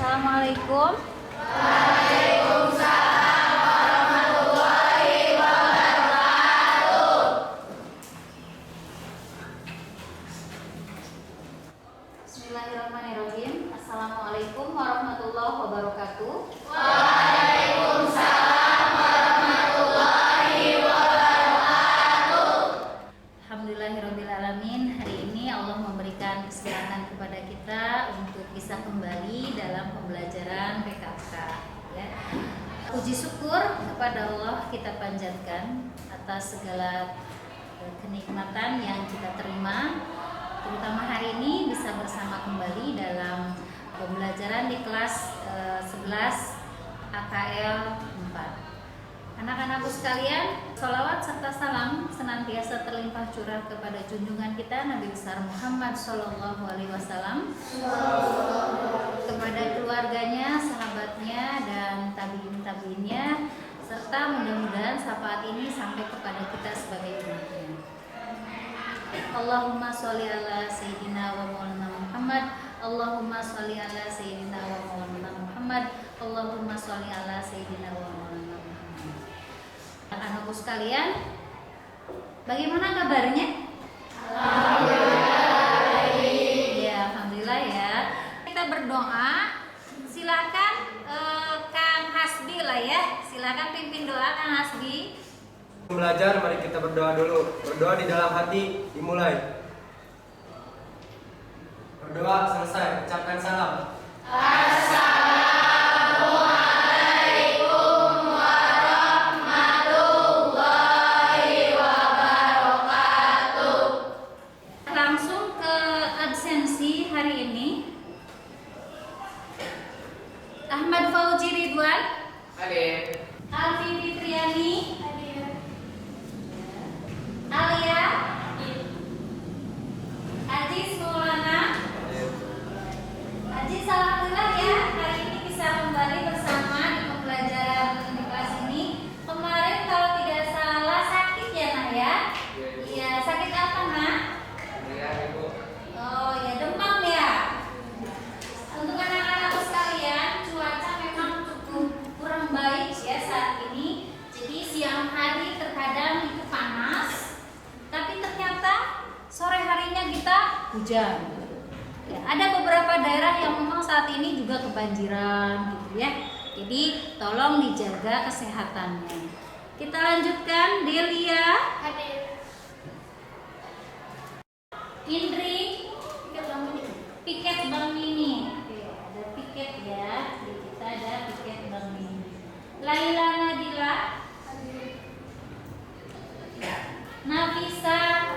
Assalamualaikum. Waalaikumsalam warahmatullahi wabarakatuh. Bismillahirrahmanirrahim. Assalamualaikum warahmatullahi wabarakatuh. Waalaikumsalam warahmatullahi wabarakatuh. Alhamdulillahirrahmanirrahim. Hari ini Allah memberikan kesempatan kepada kita untuk bisa kembali dalam pembelajaran PKK, ya. Puji syukur kepada Allah kita panjatkan atas segala kenikmatan yang kita terima, terutama hari ini bisa bersama kembali dalam pembelajaran di kelas 11 AKL 4. Anak-anakku sekalian, sholawat serta salam senantiasa terlimpah curah kepada junjungan kita Nabi besar Muhammad Shallallahu Alaihi Wasallam, kepada keluarganya, sahabatnya, dan tabiin-tabiinnya, serta mudah-mudahan syafaat ini sampai kepada kita sebagai umatnya. Allahumma sholli ala sayyidina wa maulana Muhammad. Allahumma sholli ala sayyidina wa maulana Muhammad. Allahumma sholli ala sayyidina wa maulana Muhammad. Anak-anakku sekalian, bagaimana kabarnya? Alhamdulillah. Ya, alhamdulillah ya. Kita berdoa. Silakan Kang Hasbi lah ya. Silakan pimpin doa Kang Hasbi. Belajar, mari kita berdoa dulu. Berdoa di dalam hati dimulai. Berdoa selesai, ucapkan salam. Assalamualaikum warahmatullahi wabarakatuh. Langsung ke absensi hari ini. Ahmad Fauzi Ridwan, Hadir. Alfi Fitriani, Alia, Aziz Maulana. Aziz, alhamdulillah ya, hari ini bisa kembali bersama di pembelajaran di kelas ini. Kemarin kalau tidak salah sakit ya Nah ya? Iya, sakit apa Nah? Ya, Ibu. Oh ya, demam ya. Untuk anak-anakku sekalian, cuaca memang cukup kurang baik ya saat ini. Jadi siang hari terkadang itu panas, tapi ternyata sore harinya kita hujan. Ya, ada beberapa daerah yang memang saat ini juga kebanjiran gitu ya. Jadi tolong dijaga kesehatannya. Kita lanjutkan, Delia, Indri, piket Bang Mini. Oke, ada piket ya. Di kita ada piket Bang Mini. Laila Nadila, Nafisa,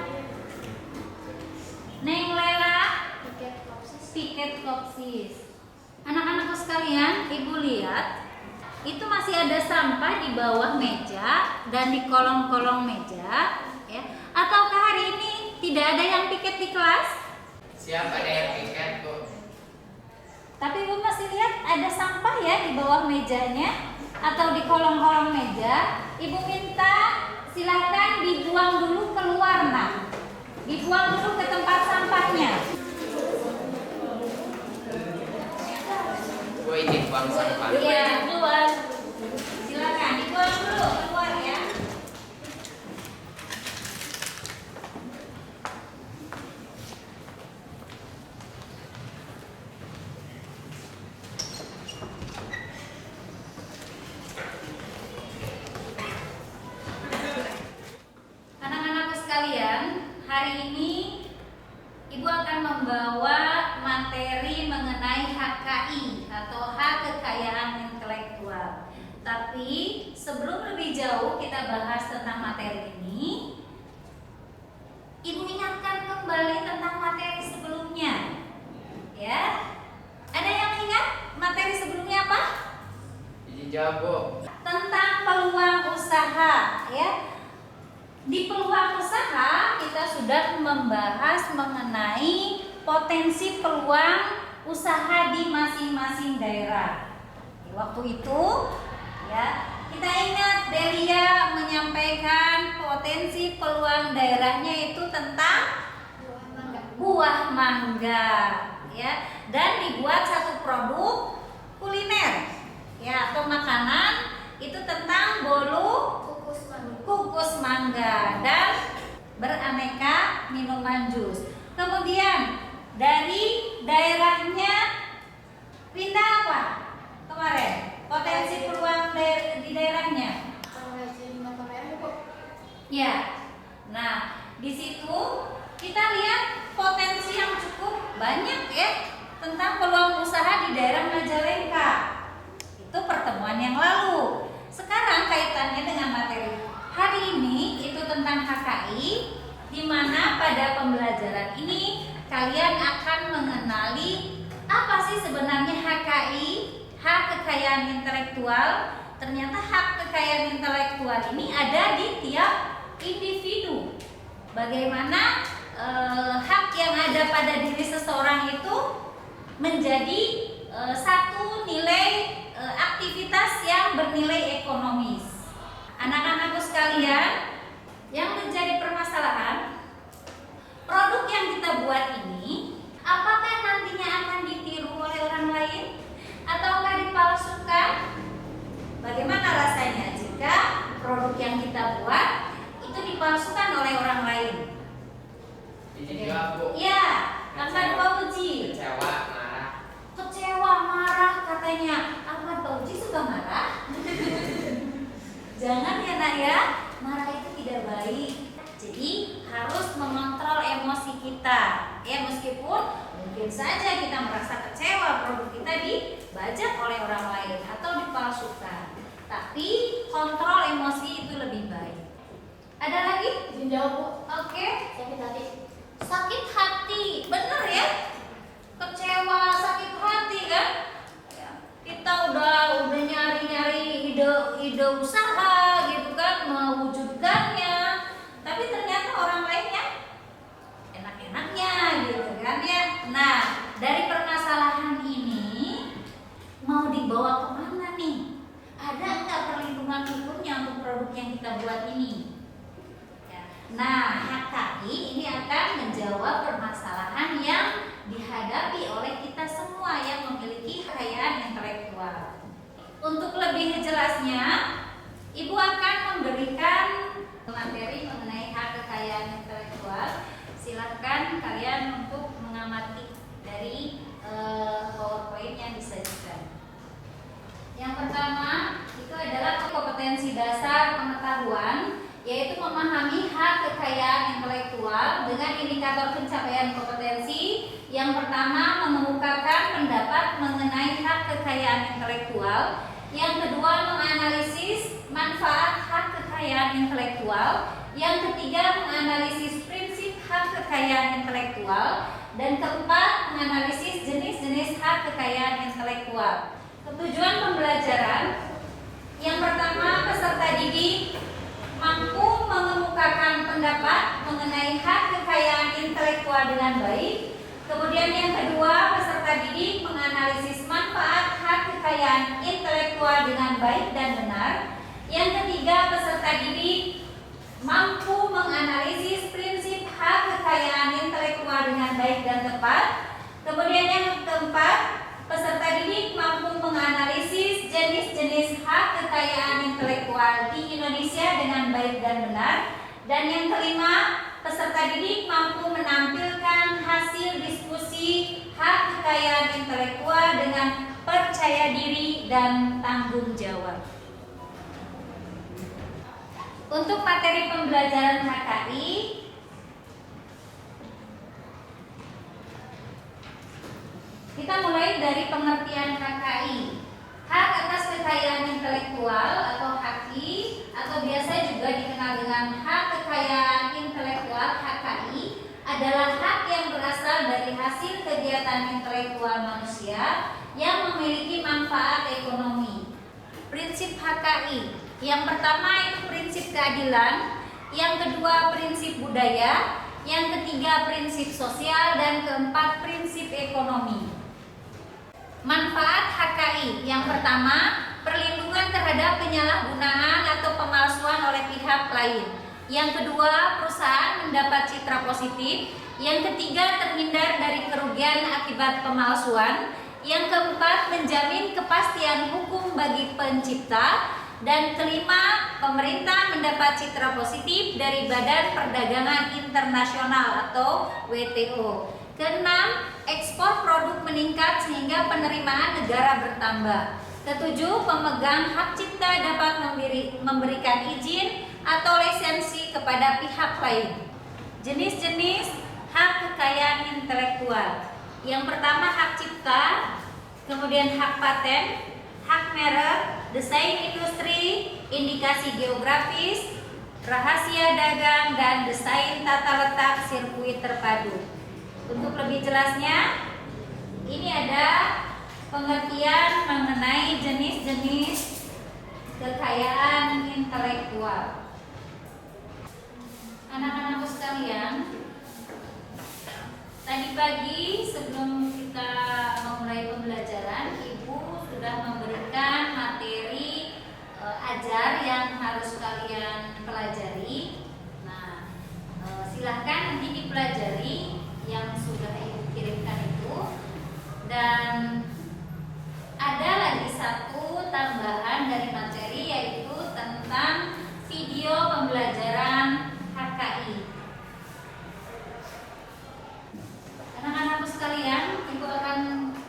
Neng Lela, piket Kopsis. Anak-anakku sekalian, Ibu lihat, itu masih ada sampah di bawah meja dan di kolong-kolong meja, ya. Ataukah hari ini tidak ada yang piket di kelas? Siapa ada yang piket, Bu? Tapi Ibu masih lihat ada sampah ya di bawah mejanya atau di kolong-kolong meja. Ibu minta silahkan dibuang dulu keluar Nah. Dibuang dulu ke tempat sampahnya. Bu, ini buang sampah. Iya, keluar. Silakan dibuang dulu keluar ya. Anak-anakku sekalian, hari ini Ibu akan membawa materi mengenai HKI atau hak kekayaan intelektual. Tapi sebelum lebih jauh kita bahas tentang materi ini, Ibu ingatkan kembali tentang materi sebelumnya. Ya. Ada yang ingat materi sebelumnya apa? Izin jawab, Bu. Tentang peluang usaha, ya. Di peluang usaha kita sudah membahas mengenai potensi peluang usaha di masing-masing daerah. Waktu itu ya, kita ingat Delia menyampaikan potensi peluang daerahnya itu tentang buah mangga ya, dan dibuat satu produk kuliner ya atau makanan itu tentang bolu kukus mangga dan beraneka minuman jus. Kemudian dari daerahnya pindah apa kemarin? Potensi peluang di daerahnya. Ya. Nah, di situ kita lihat potensi yang cukup banyak ya tentang peluang usaha di daerah Majalengka. Itu pertemuan yang lalu. Sekarang kaitannya dengan materi hari ini itu tentang HKI, di mana pada pembelajaran ini kalian akan mengenali apa sih sebenarnya HKI, hak kekayaan intelektual. Ternyata hak kekayaan intelektual ini ada di tiap individu. Bagaimana hak yang ada pada diri seseorang itu menjadi satu nilai aktivitas yang bernilai ekonomis. Anak-anakku sekalian, yang menjadi permasalahan produk yang kita buat ini apakah nantinya akan ditiru oleh orang lain ataukah dipalsukan? Bagaimana rasanya jika produk yang kita buat itu dipalsukan oleh orang lain? Ya, Ahmad Fauzi. Kecewa, marah katanya. Ahmad Fauzi suka marah. Jangan ya nak ya, marah itu tidak baik. Jadi harus mengontrol emosi kita. Ya meskipun mungkin saja kita merasa kecewa produk kita dibajak oleh orang lain atau dipalsukan. Tapi kontrol emosi itu lebih baik. Ada lagi? Jawab Bu. Oke. Sakit hati. Sakit hati, bener ya? Kecewa, sakit hati kan? Ya, kita udah nyari-nyari ide usaha gitu kan, mewujudkannya, tapi ternyata orang lain yang enak-enaknya gitu kan ya. Nah, dari permasalahan ini mau dibawa kemana nih? Ada nggak perlindungan hukumnya untuk produk yang kita buat ini? Nah, HKI ini akan menjawab permasalahan yang dihadapi oleh kita semua yang memiliki kekayaan intelektual. Untuk lebih jelasnya, Ibu akan memberikan materi mengenai hak kekayaan intelektual. Silakan kalian untuk mengamati dari PowerPoint yang disajikan. Yang pertama, itu adalah kompetensi dasar pengetahuan, yaitu memahami hak kekayaan intelektual dengan indikator pencapaian kompetensi. Yang pertama, mengemukakan pendapat mengenai hak kekayaan intelektual. Yang kedua, menganalisis manfaat hak kekayaan intelektual. Yang ketiga, menganalisis prinsip hak kekayaan intelektual. Dan keempat, menganalisis jenis-jenis hak kekayaan intelektual. Tujuan pembelajaran yang pertama, peserta didik mampu mengemukakan pendapat mengenai hak kekayaan intelektual dengan baik. Kemudian yang kedua, peserta didik menganalisis manfaat hak kekayaan intelektual dengan baik dan benar. Yang ketiga, peserta didik mampu menganalisis prinsip hak kekayaan intelektual dengan baik dan tepat. Kemudian yang keempat, peserta didik mampu menganalisis jenis-jenis hak kekayaan intelektual di Indonesia dengan baik dan benar. Dan yang kelima, peserta didik mampu menampilkan hasil diskusi hak kekayaan intelektual dengan percaya diri dan tanggung jawab. Untuk materi pembelajaran HKI, kita mulai dari pengertian HKI. Hak atas kekayaan intelektual atau HAKI, atau biasa juga dikenal dengan hak kekayaan intelektual HKI, adalah hak yang berasal dari hasil kegiatan intelektual manusia yang memiliki manfaat ekonomi. Prinsip HKI, yang pertama itu prinsip keadilan, yang kedua prinsip budaya, yang ketiga prinsip sosial, dan keempat prinsip ekonomi. Manfaat HKI, yang pertama, perlindungan terhadap penyalahgunaan atau pemalsuan oleh pihak lain. Yang kedua, perusahaan mendapat citra positif. Yang ketiga, terhindar dari kerugian akibat pemalsuan. Yang keempat, menjamin kepastian hukum bagi pencipta. Dan kelima, pemerintah mendapat citra positif dari Badan Perdagangan Internasional atau WTO. Keenam, ekspor produk meningkat sehingga penerimaan negara bertambah. Ketujuh, pemegang hak cipta dapat memberikan izin atau lisensi kepada pihak lain. Jenis-jenis hak kekayaan intelektual. Yang pertama, hak cipta, kemudian hak paten, hak merek, desain industri, indikasi geografis, rahasia dagang, dan desain tata letak sirkuit terpadu. Untuk lebih jelasnya, ini ada pengertian mengenai jenis-jenis kekayaan intelektual. Anak-anakku sekalian, tadi pagi sebelum kita memulai pembelajaran, Ibu sudah memberikan materi ajar yang harus kalian pelajari. Nah, silahkan nanti dipelajari yang sudah Ibu kirimkan itu. Dan ada lagi satu tambahan dari materi, yaitu tentang video pembelajaran HKI. Anak-anakku sekalian, Ibu akan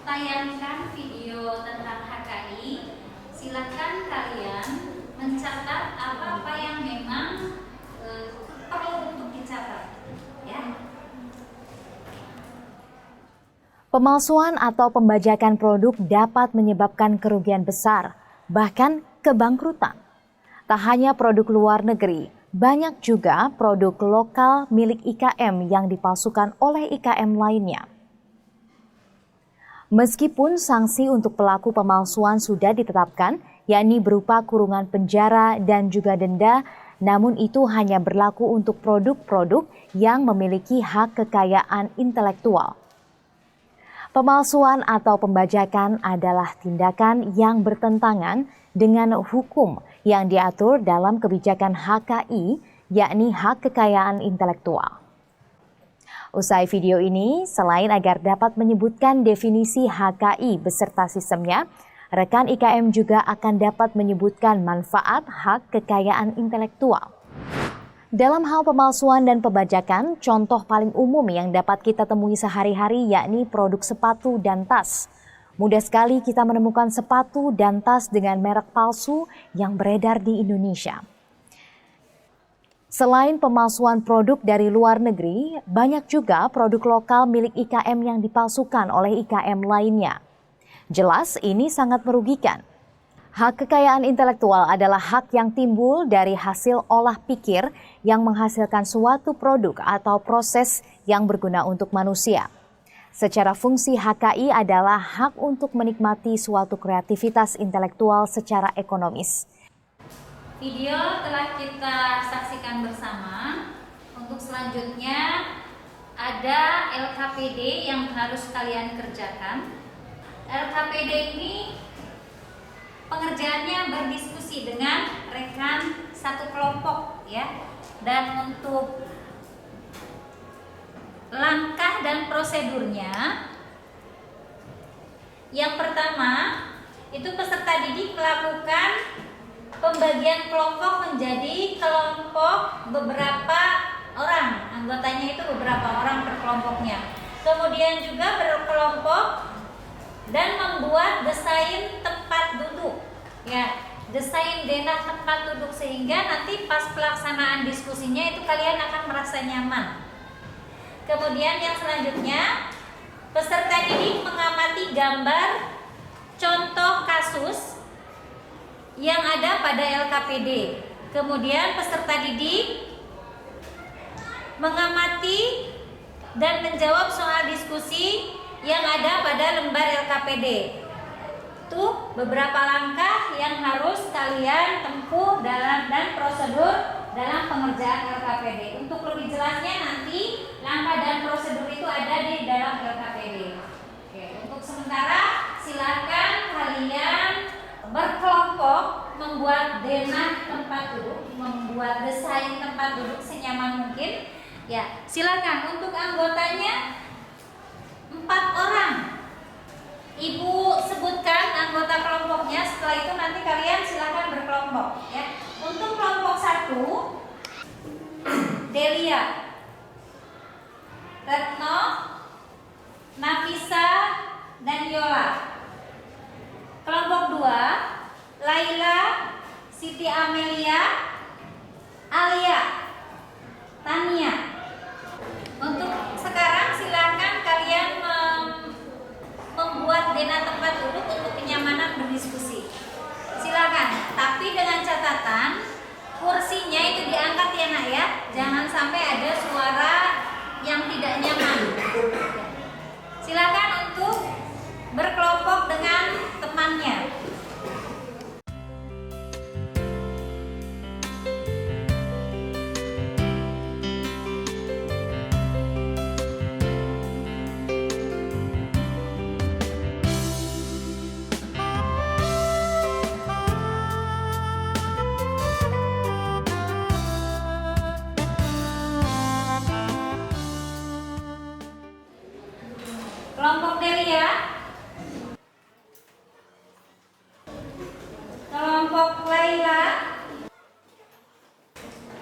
tayangkan video tentang HKI. Silakan kalian mencatat apa-apa yang memang perlu untuk dicatat, ya. Pemalsuan atau pembajakan produk dapat menyebabkan kerugian besar, bahkan kebangkrutan. Tak hanya produk luar negeri, banyak juga produk lokal milik IKM yang dipalsukan oleh IKM lainnya. Meskipun sanksi untuk pelaku pemalsuan sudah ditetapkan, yakni berupa kurungan penjara dan juga denda, namun itu hanya berlaku untuk produk-produk yang memiliki hak kekayaan intelektual. Pemalsuan atau pembajakan adalah tindakan yang bertentangan dengan hukum yang diatur dalam kebijakan HKI, yakni hak kekayaan intelektual. Usai video ini, selain agar dapat menyebutkan definisi HKI beserta sistemnya, rekan IKM juga akan dapat menyebutkan manfaat hak kekayaan intelektual. Dalam hal pemalsuan dan pembajakan, contoh paling umum yang dapat kita temui sehari-hari yakni produk sepatu dan tas. Mudah sekali kita menemukan sepatu dan tas dengan merek palsu yang beredar di Indonesia. Selain pemalsuan produk dari luar negeri, banyak juga produk lokal milik IKM yang dipalsukan oleh IKM lainnya. Jelas ini sangat merugikan. Hak kekayaan intelektual adalah hak yang timbul dari hasil olah pikir yang menghasilkan suatu produk atau proses yang berguna untuk manusia. Secara fungsi HKI adalah hak untuk menikmati suatu kreativitas intelektual secara ekonomis. Video telah kita saksikan bersama. Untuk selanjutnya ada LKPD yang harus kalian kerjakan. LKPD ini pengerjaannya berdiskusi dengan rekan satu kelompok, ya. Dan untuk langkah dan prosedurnya, yang pertama itu peserta didik melakukan pembagian kelompok menjadi kelompok beberapa orang, anggotanya itu beberapa orang per kelompoknya. Kemudian juga berkelompok dan membuat desain tempat duduk, ya, desain denah tempat duduk, sehingga nanti pas pelaksanaan diskusinya itu kalian akan merasa nyaman. Kemudian yang selanjutnya, peserta didik mengamati gambar contoh kasus yang ada pada LKPD. Kemudian peserta didik mengamati dan menjawab soal diskusi yang ada pada lembar LKPD. Itu beberapa langkah yang harus kalian tempuh dan prosedur dalam pengerjaan LKPD. Untuk lebih jelasnya nanti langkah dan prosedur itu ada di dalam LKPD. Oke, untuk sementara silakan kalian berkelompok membuat denah tempat duduk, membuat desain tempat duduk senyaman mungkin. Ya, silakan untuk anggotanya 4 orang. Ibu sebutkan anggota kelompoknya, setelah itu nanti kalian silakan berkelompok ya. Untuk kelompok 1, Delia, Retno, Nafisa, dan Yola. Kelompok 2, Laila, Siti Amelia, Alia, Tania. Untuk sekarang silakan kalian membuat zona tempat duduk untuk kenyamanan berdiskusi. Silakan, tapi dengan catatan kursinya itu diangkat ya nak ya. Jangan sampai ada suara yang tidak nyaman. Silakan untuk berkelompok dengan temannya. Kelompok Delia, kelompok Laila,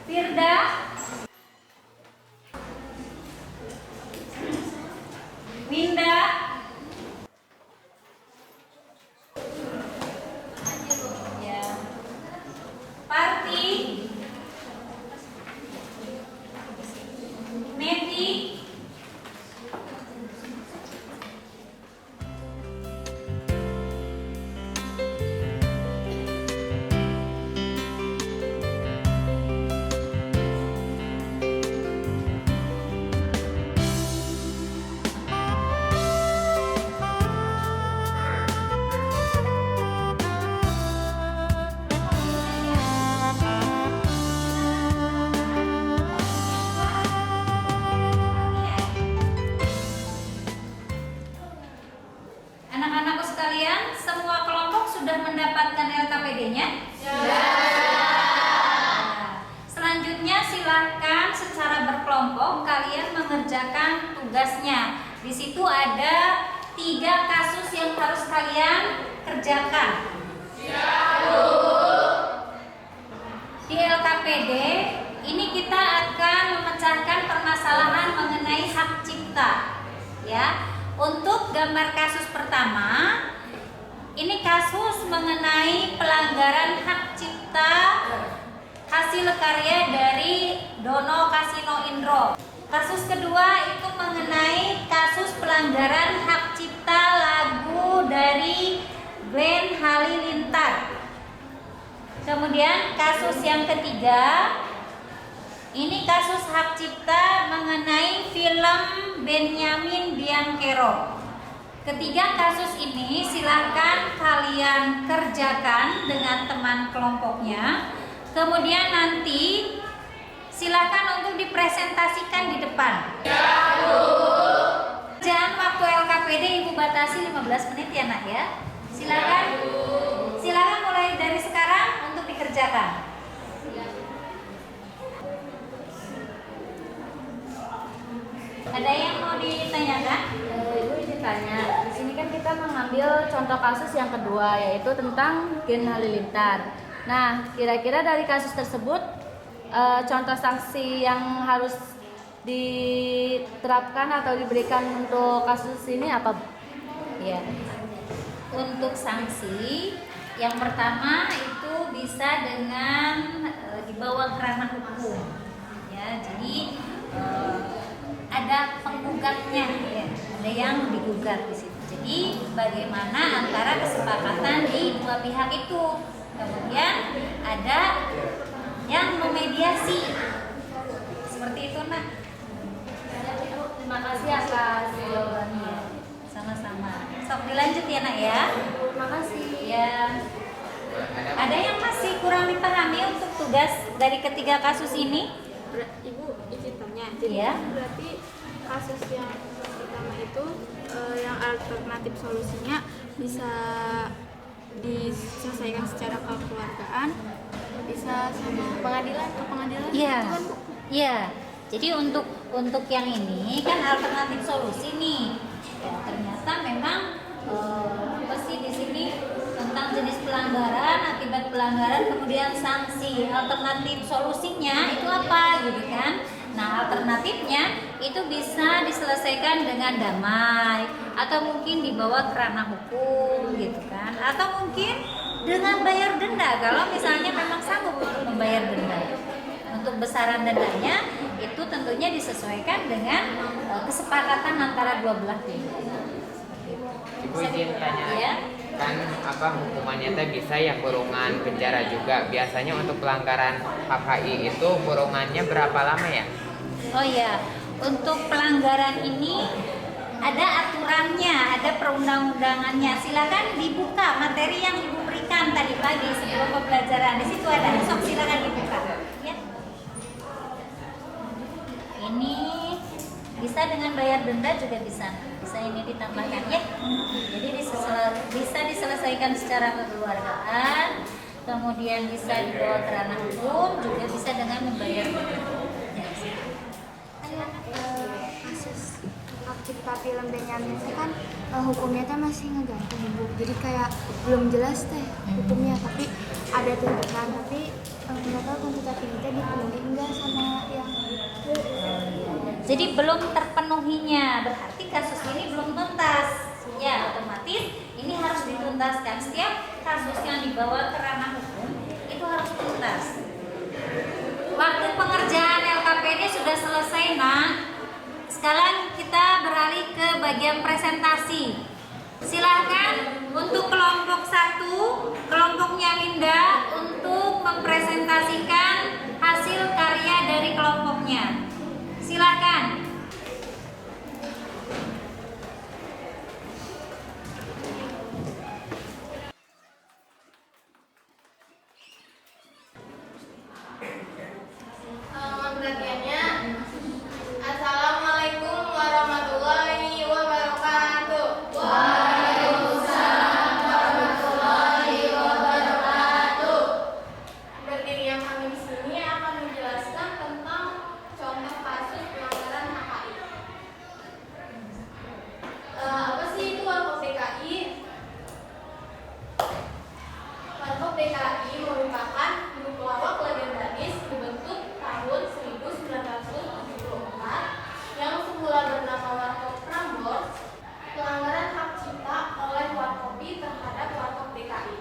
Firda, Winda, ya, Parti, Meti, anak-anakku sekalian, semua kelompok sudah mendapatkan LKPD-nya? Selanjutnya silahkan secara berkelompok kalian mengerjakan tugasnya. Di situ ada 3 kasus yang harus kalian kerjakan. Di LKPD ini kita akan memecahkan permasalahan mengenai hak cipta. Ya, untuk gambar kasus pertama, ini kasus mengenai pelanggaran hak cipta hasil karya dari Dono Kasino Indro. Kasus kedua itu mengenai kasus pelanggaran hak cipta lagu dari Glenn Halilintar. Kemudian kasus yang ketiga, ini kasus hak cipta mengenai film Benyamin Bianchero. Ketiga kasus ini silahkan kalian kerjakan dengan teman kelompoknya. Kemudian nanti silakan untuk dipresentasikan di depan. Jangan waktu LKPD Ibu batasi 15 menit ya nak ya. Silakan mulai dari sekarang untuk dikerjakan. Ada yang mau ditanyakan? Ibu izin tanya, di sini kan kita mengambil contoh kasus yang kedua, yaitu tentang Glenn Halilintar. Nah, kira-kira dari kasus tersebut, contoh sanksi yang harus diterapkan atau diberikan untuk kasus ini apa? Ya, untuk sanksi yang pertama itu bisa dengan dibawa ke ranah hukum. Ya, jadi ada penggugatnya, ya, ada yang digugat di situ. Jadi bagaimana antara kesepakatan di dua pihak itu, kemudian ada yang memediasi, seperti itu nah. Terima kasih atas jawabannya. Sama-sama. Sok dilanjut ya nak ya. Terima kasih. Ya. Ada yang masih kurang dipahami untuk tugas dari ketiga kasus ini? Ibu izin tanya, jadi Iya. berarti kasus yang pertama itu yang alternatif solusinya bisa diselesaikan secara kekeluargaan, bisa sama pengadilan ke pengadilan? Iya. Gitu kan, Bu? Iya. Jadi untuk yang ini kan alternatif solusi nih. Ya, ternyata memang apa sih di sini tentang jenis pelanggaran, akibat pelanggaran, kemudian sanksi, alternatif solusinya itu apa gitu kan. Nah, alternatifnya itu bisa diselesaikan dengan damai atau mungkin dibawa ke ranah hukum gitu kan, atau mungkin dengan bayar denda kalau misalnya memang sanggup untuk membayar denda. Untuk besaran dendanya itu tentunya disesuaikan dengan kesepakatan antara dua belah pihak. Ibu izin tanya, Ya. kan hukumannya teh bisa ya kurungan penjara juga. Biasanya untuk pelanggaran HKI itu kurungannya berapa lama ya? Oh ya, untuk pelanggaran ini ada aturannya, ada perundang-undangannya. Silakan dibuka materi yang Ibu berikan tadi pagi sebelum pembelajaran. Di situ ada, sok silakan dibuka. Ya. Ini bisa dengan bayar denda juga bisa ini ditambahkan ya. Jadi bisa diselesaikan secara kekeluargaan, kemudian bisa dibawa ke ranah hukum, juga bisa dengan membayar denda. Kasus kita film Benyamin itu kan hukumnya tuh masih ngegantung Ibu, jadi kayak belum jelas teh hukumnya, tapi ada tuntutan, tapi nggak tahu tuntutan ini teh dipenuhi enggak sama yang. Jadi belum terpenuhinya, berarti kasus ini belum tuntas. Ya, otomatis ini harus dituntaskan. Setiap kasus yang dibawa ke ranah hukum itu harus tuntas. Waktu pengerjaan LKPD sudah selesai, Nak. Sekarang kita beralih ke bagian presentasi. Silahkan untuk kelompok 1, kelompoknya Winda, untuk mempresentasikan hasil karya dari kelompoknya. Silakan. Perhatiannya, Assalamualaikum warahmatullahi wabarakatuh. Waalaikumsalam warahmatullahi wabarakatuh. Berdiri yang kami di sini akan menjelaskan tentang contoh kasus pelanggaran HKI. Apa sih itu Warkop DKI? Warkop DKI merupakan grup lawak legendaris dibentuk tahun 1974 yang semula bernama Warkop Prambors, pelanggaran hak cipta oleh Warkopi terhadap Warkop DKI.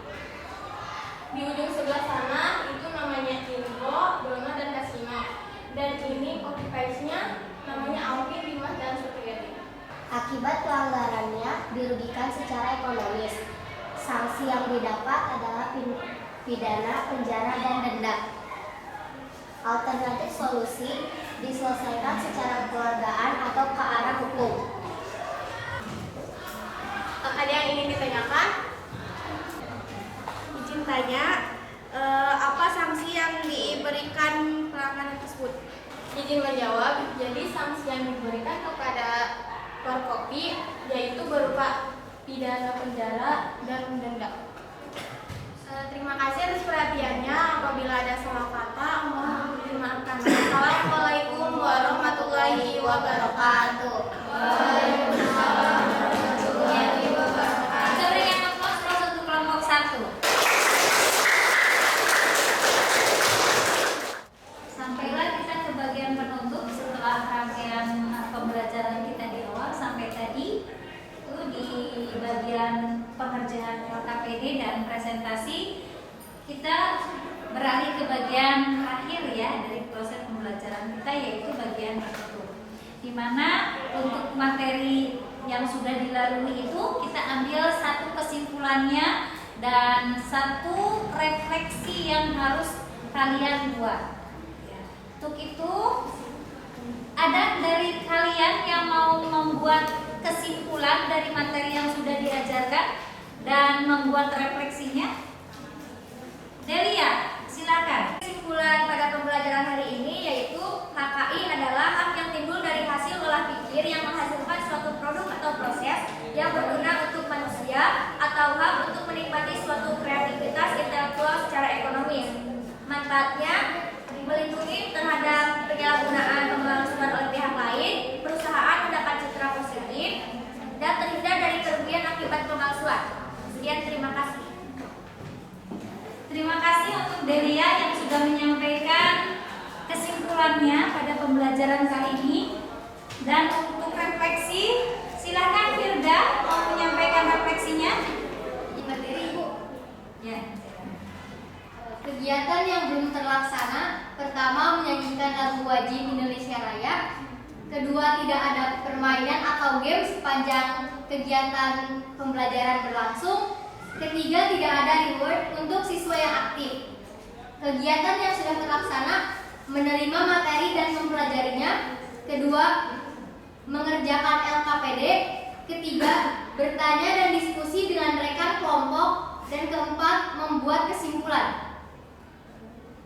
Di ujung sebelah sana itu namanya Indro, Dona, dan Kasino. Dan ini copy paste-nya namanya Auki, Dimas, dan Supriyadi. Akibat pelanggarannya dirugikan secara ekonomis. Sanksi yang didapat adalah pidana, penjara, dan denda. Alternatif solusi diselesaikan secara kekeluargaan atau ke arah hukum. Ada yang ingin ditanyakan? Izin tanya, apa sanksi yang diberikan pelanggaran tersebut? Izin menjawab, jadi sanksi yang diberikan kepada Warkopi yaitu berupa pidana penjara dan denda. Terima kasih atas perhatiannya. Apabila ada salah kata, mohon dimaafkan. Assalamualaikum warahmatullahi wabarakatuh. Waalaikumsalam warahmatullahi wabarakatuh. Kita berikan aplaus untuk kelompok 1. Sampailah kita ke bagian penutup setelah rangkaian pembelajaran kita di awal sampai tadi itu di bagian pengerjaan LKPD dan presentasi. Kita beralih ke bagian terakhir ya dari proses pembelajaran kita, yaitu bagian penutup, di mana untuk materi yang sudah dilalui itu kita ambil satu kesimpulannya dan satu refleksi yang harus kalian buat. Untuk itu, ada dari kalian yang mau membuat kesimpulan dari materi yang sudah diajarkan dan membuat refleksinya? Delia, silakan. Kesimpulan pada pembelajaran hari ini yaitu HKI adalah hak yang timbul dari hasil olah pikir yang menghasilkan suatu produk atau proses yang berguna untuk manusia atau hak untuk menikmati suatu kreativitas intelektual secara ekonomis. Manfaatnya melindungi terhadap penyalahgunaan pemalsuan oleh pihak lain, perusahaan mendapat citra positif, dan terhindar dari kerugian akibat Dan untuk refleksi, silakan Firda mau menyampaikan refleksinya. Materi Ibu. Ya. Kegiatan yang belum terlaksana, pertama menyanyikan lagu wajib Indonesia Raya. Kedua, tidak ada permainan atau game sepanjang kegiatan pembelajaran berlangsung. Ketiga, tidak ada reward untuk siswa yang aktif. Kegiatan yang sudah terlaksana, menerima materi dan mempelajarinya. Kedua, mengerjakan LKPD. Ketiga, bertanya dan diskusi dengan rekan kelompok. Dan keempat, membuat kesimpulan.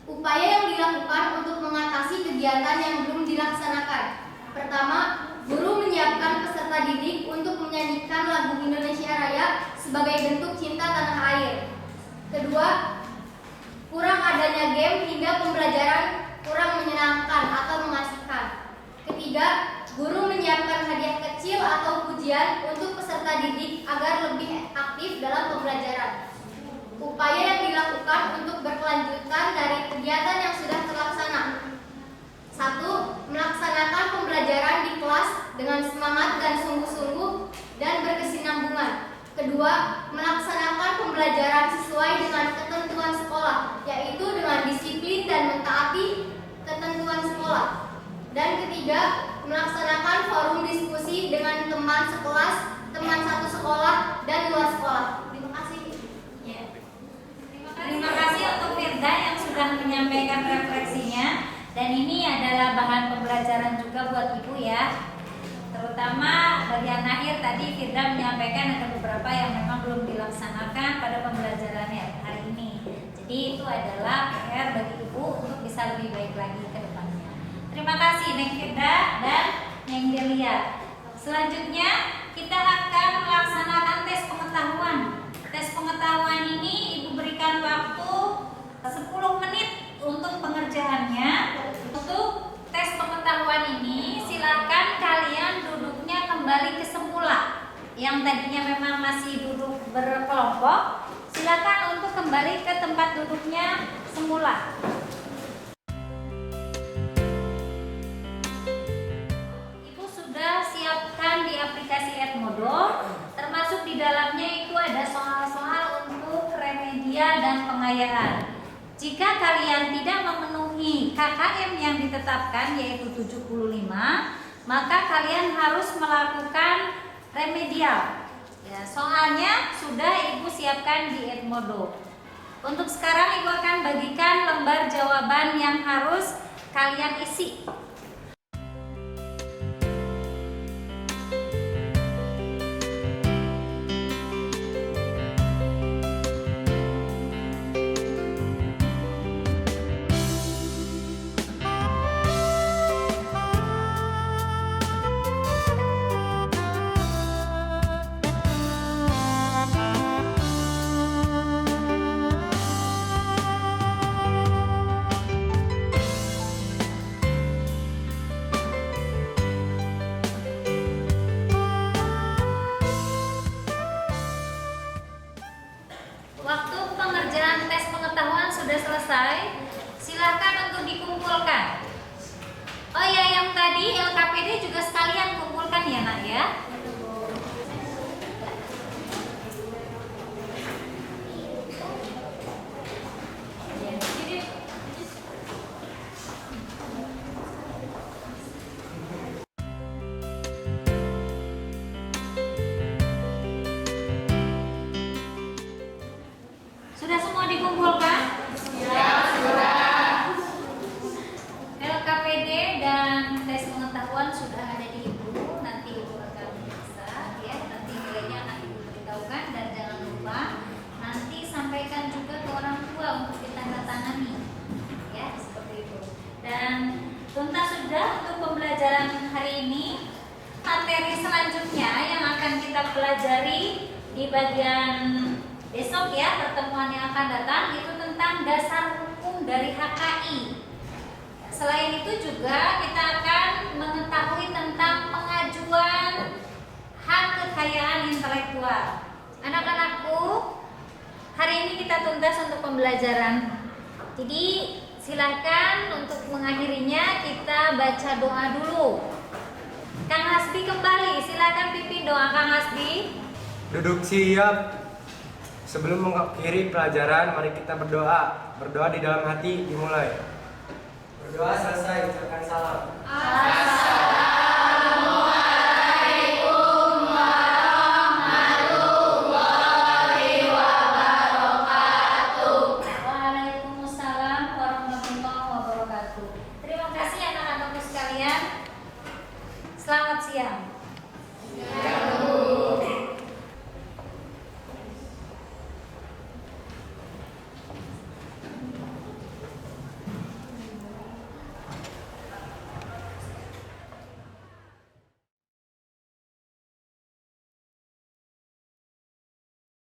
Upaya yang dilakukan untuk mengatasi kegiatan yang belum dilaksanakan. Pertama, guru menyiapkan peserta didik untuk menyanyikan lagu Indonesia Raya sebagai bentuk cinta tanah air. Kedua, kurang adanya game hingga pembelajaran kurang menyenangkan atau mengasihkan. Ketiga, guru menyiapkan hadiah kecil atau pujian untuk peserta didik agar lebih aktif dalam pembelajaran. Upaya yang dilakukan untuk berkelanjutan dari kegiatan yang sudah terlaksana. 1. Melaksanakan pembelajaran di kelas dengan semangat dan sungguh-sungguh dan berkesinambungan. Kedua, melaksanakan pembelajaran sesuai dengan ketentuan sekolah, yaitu dengan disiplin dan mentaati ketentuan sekolah. Dan ketiga, melaksanakan forum diskusi dengan teman sekelas, teman satu sekolah, dan luar sekolah. Terima kasih. Ya. Terima kasih untuk Firda yang sudah menyampaikan refleksinya. Dan ini adalah bahan pembelajaran juga buat Ibu ya. Terutama bagian akhir tadi Firda menyampaikan ada beberapa yang memang belum dilaksanakan pada pembelajarannya hari ini. Jadi itu adalah PR bagi Ibu untuk bisa lebih baik lagi ke depannya. Terima kasih Neng Firda dan Neng Delia. Selanjutnya kita akan melaksanakan tes pengetahuan. Tes pengetahuan ini Ibu berikan waktu 10 menit untuk pengerjaannya. Untuk tes pengetahuan ini silakan kalian duduknya kembali ke semula. Yang tadinya memang masih duduk berkelompok, silakan untuk kembali ke tempat duduknya semula. Ibu sudah siapkan di aplikasi Edmodo, termasuk di dalamnya itu ada soal-soal untuk remedia dan pengayaan. Jika kalian tidak memenuhi KKM yang ditetapkan yaitu 75, maka kalian harus melakukan remedial. Ya, soalnya sudah Ibu siapkan di Edmodo. Untuk sekarang Ibu akan bagikan lembar jawaban yang harus kalian isi. Waktu pengerjaan tes pengetahuan sudah selesai. Silakan untuk dikumpulkan. Oh ya, yang tadi LKPD juga sekalian kumpulkan ya Nak ya. Sudah semua dikumpulkan? Ya, sudah. LKPD dan tes pengetahuan sudah ada di Ibu. Nanti Ibu akan periksa ya. Nanti nilainya akan Ibu beritahukan dan jangan lupa nanti sampaikan juga ke orang tua untuk ditandatangani. Ya, seperti itu. Dan tuntas sudah untuk pembelajaran hari ini. Materi selanjutnya yang akan kita pelajari di bagian besok ya, pertemuan yang akan datang itu tentang dasar hukum dari HKI. Selain itu juga kita akan mengetahui tentang pengajuan hak kekayaan intelektual. Anak-anakku, hari ini kita tuntas untuk pembelajaran. Jadi silakan untuk mengakhirinya kita baca doa dulu. Kang Hasbi kembali, silakan pimpin doa Kang Hasbi. Duduk siap. Sebelum mengakhiri pelajaran, mari kita berdoa. Berdoa di dalam hati dimulai. Berdoa selesai, ucapkan salam. Waalaikumsalam warahmatullahi wabarakatuh. Terima kasih anak-anakku sekalian. Selamat siang.